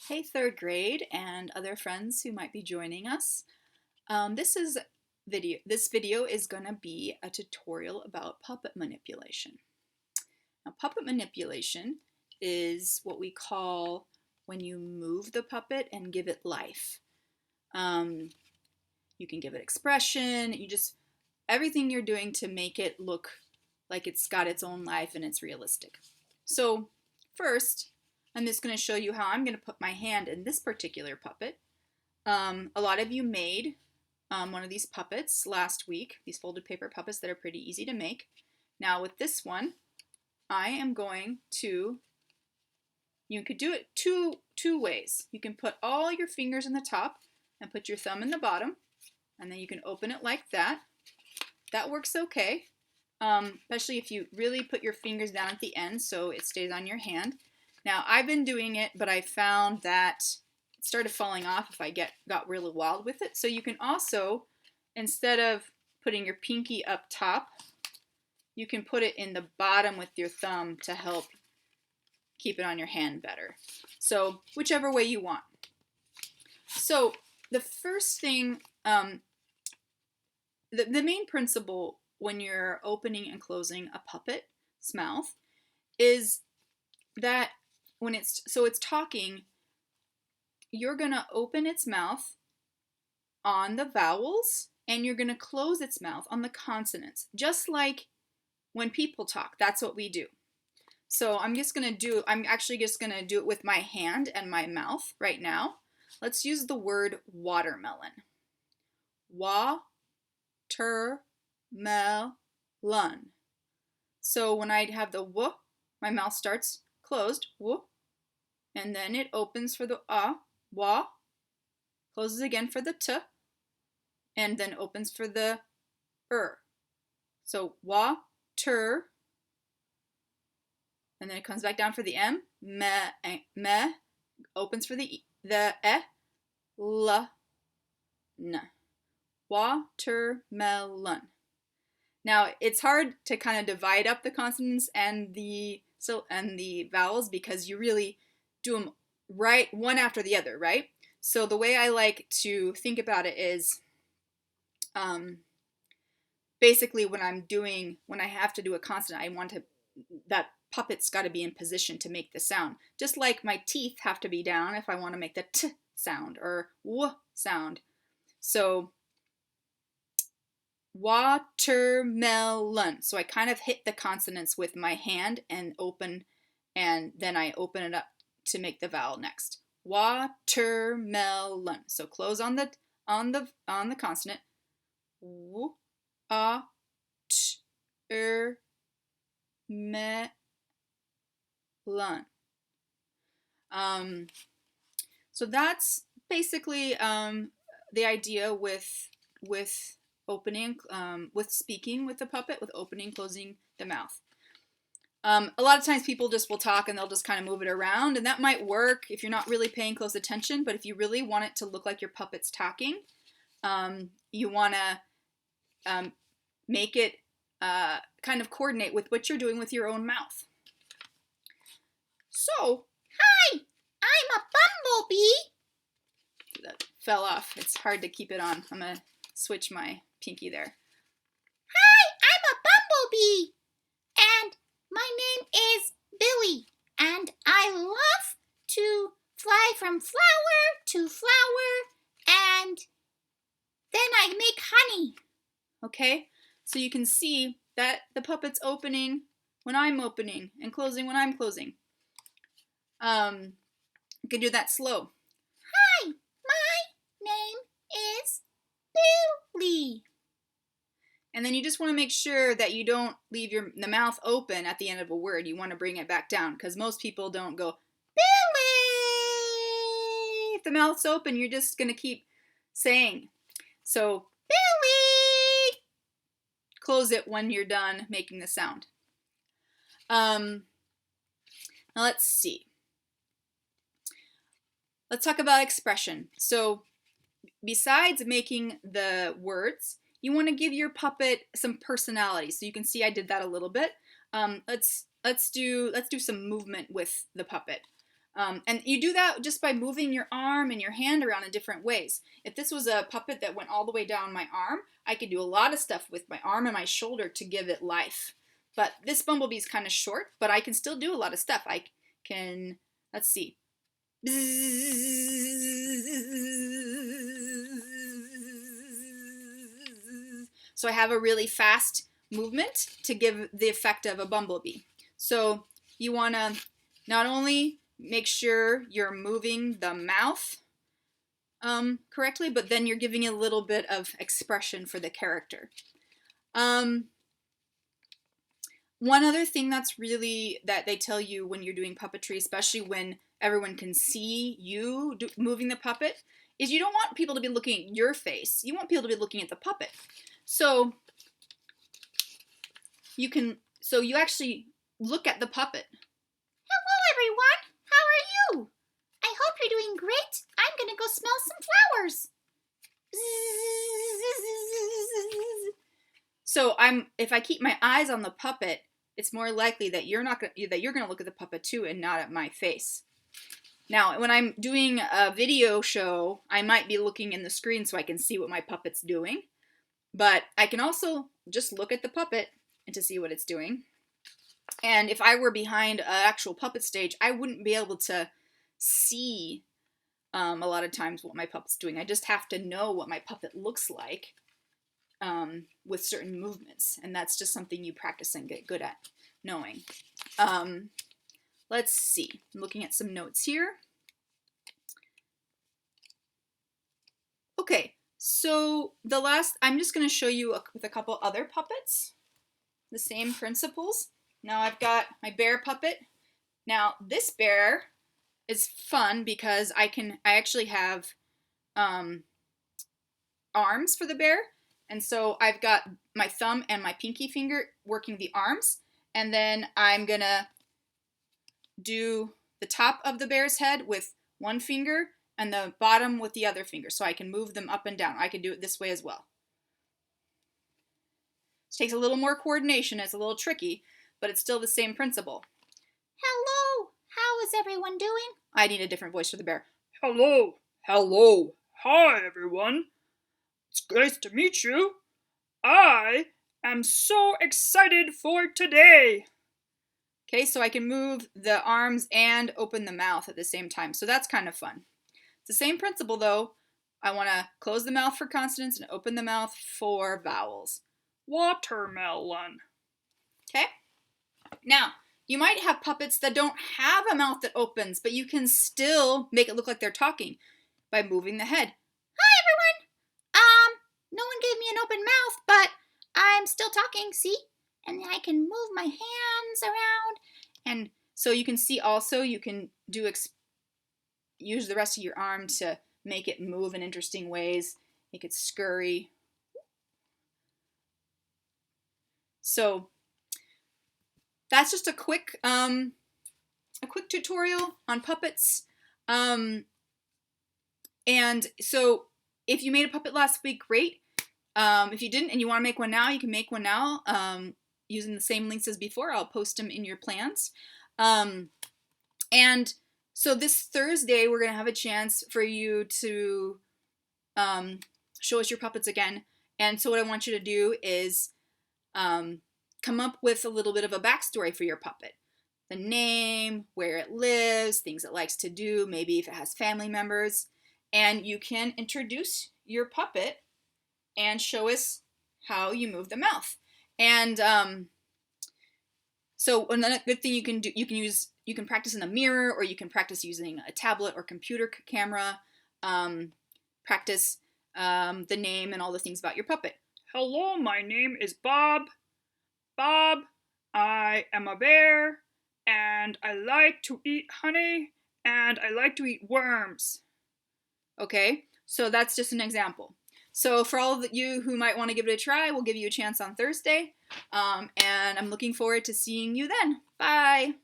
Hey, third grade and other friends who might be joining us. This video is going to be a tutorial about puppet manipulation. Now, puppet manipulation is what we call when you move the puppet and give it life. You can give it expression, everything you're doing to make it look like it's got its own life and it's realistic. So first, I'm just going to show you how I'm going to put my hand in this particular puppet. A lot of you made one of these puppets last week, these folded paper puppets that are pretty easy to make. Now with this one, I am going to, you could do it two ways. You can put all your fingers in the top and put your thumb in the bottom, and then you can open it like that. That works okay, especially if you really put your fingers down at the end so it stays on your hand. Now, I've been doing it, but I found that it started falling off if I got really wild with it. So you can also, instead of putting your pinky up top, you can put it in the bottom with your thumb to help keep it on your hand better. So whichever way you want. So the first thing, the main principle when you're opening and closing a puppet's mouth is that when it's talking, you're going to open its mouth on the vowels and you're going to close its mouth on the consonants, just like when people talk. That's what we do. So I'm actually just going to do it with my hand and my mouth right now. Let's use the word watermelon. Wa-ter-mel-lun. So when I have the w, my mouth starts closed, w, and then it opens for the wa, closes again for the t, and then opens for the So wa, ter, and then it comes back down for the m, me, opens for the e, l, n. Watermelon. Now it's hard to kind of divide up the consonants and the vowels because you really do them right one after the other, right? So the way I like to think about it is basically when I have to do a consonant, that puppet's got to be in position to make the sound. Just like my teeth have to be down if I want to make the t sound or w sound. So watermelon. So I kind of hit the consonants with my hand and then I open it up to make the vowel next. Watermelon. So close on the consonant. W, a, t, me, lun. So that's basically the idea with opening, with speaking with the puppet, with opening, closing the mouth. A lot of times people just will talk and they'll just kind of move it around, and that might work if you're not really paying close attention, but if you really want it to look like your puppet's talking, you want to make it kind of coordinate with what you're doing with your own mouth. So, hi, I'm a bumblebee. That fell off. It's hard to keep it on. I'm going to switch my pinky there. Hi, I'm a bumblebee, and my name is Billy, and I love to fly from flower to flower, and then I make honey. Okay, so you can see that the puppet's opening when I'm opening and closing when I'm closing. You can do that slow. Hi, my name is Billy. And then you just want to make sure that you don't leave the mouth open at the end of a word. You want to bring it back down because most people don't go, Billy! If the mouth's open, you're just going to keep saying. So, Billy! Close it when you're done making the sound. Now let's see. Let's talk about expression. So, besides making the words, you want to give your puppet some personality. So you can see I did that a little bit. Let's do some movement with the puppet. And you do that just by moving your arm and your hand around in different ways. If this was a puppet that went all the way down my arm, I could do a lot of stuff with my arm and my shoulder to give it life. But this bumblebee is kind of short, but I can still do a lot of stuff. I can, let's see. So I have a really fast movement to give the effect of a bumblebee. So you want to not only make sure you're moving the mouth correctly, but then you're giving a little bit of expression for the character. One other thing that's really, that they tell you when you're doing puppetry, especially when everyone can see you moving the puppet, is you don't want people to be looking at your face. You want people to be looking at the puppet. So you actually look at the puppet. Hello, everyone. How are you? I hope you're doing great. I'm going to go smell some flowers. So if I keep my eyes on the puppet, it's more likely that you're going to look at the puppet too and not at my face. Now, when I'm doing a video show, I might be looking in the screen so I can see what my puppet's doing. But I can also just look at the puppet and to see what it's doing. And if I were behind an actual puppet stage, I wouldn't be able to see a lot of times what my puppet's doing. I just have to know what my puppet looks like with certain movements. And that's just something you practice and get good at knowing. Let's see. I'm looking at some notes here. Okay, so I'm just going to show you with a couple other puppets, the same principles. Now I've got my bear puppet. Now this bear is fun because I actually have arms for the bear. And so I've got my thumb and my pinky finger working the arms. And then I'm going to do the top of the bear's head with one finger and the bottom with the other finger. So I can move them up and down. I can do it this way as well. It takes a little more coordination. It's a little tricky, but it's still the same principle. Hello. How is everyone doing? I need a different voice for the bear. Hello. Hello. Hi, everyone. It's nice to meet you. I am so excited for today. Okay, so I can move the arms and open the mouth at the same time. So that's kind of fun. It's the same principle though. I want to close the mouth for consonants and open the mouth for vowels. Watermelon. Okay? Now, you might have puppets that don't have a mouth that opens, but you can still make it look like they're talking by moving the head. Hi, everyone. No one gave me an open mouth, but I'm still talking, see? And I can move my hands around. And so you can see also, you can use the rest of your arm to make it move in interesting ways, make it scurry. So that's just a quick tutorial on puppets. And so if you made a puppet last week, great. If you didn't and you want to make one now, you can make one now using the same links as before. I'll post them in your plans. And so this Thursday, we're going to have a chance for you to show us your puppets again. And so what I want you to do is come up with a little bit of a backstory for your puppet. The name, where it lives, things it likes to do, maybe if it has family members. And you can introduce your puppet and show us how you move the mouth. And so another good thing you can do, you can practice in a mirror, or you can practice using a tablet or computer camera. Practice the name and all the things about your puppet. Hello, my name is Bob. Bob, I am a bear, and I like to eat honey, and I like to eat worms. Okay, so that's just an example. So for all of you who might want to give it a try, we'll give you a chance on Thursday. And I'm looking forward to seeing you then. Bye!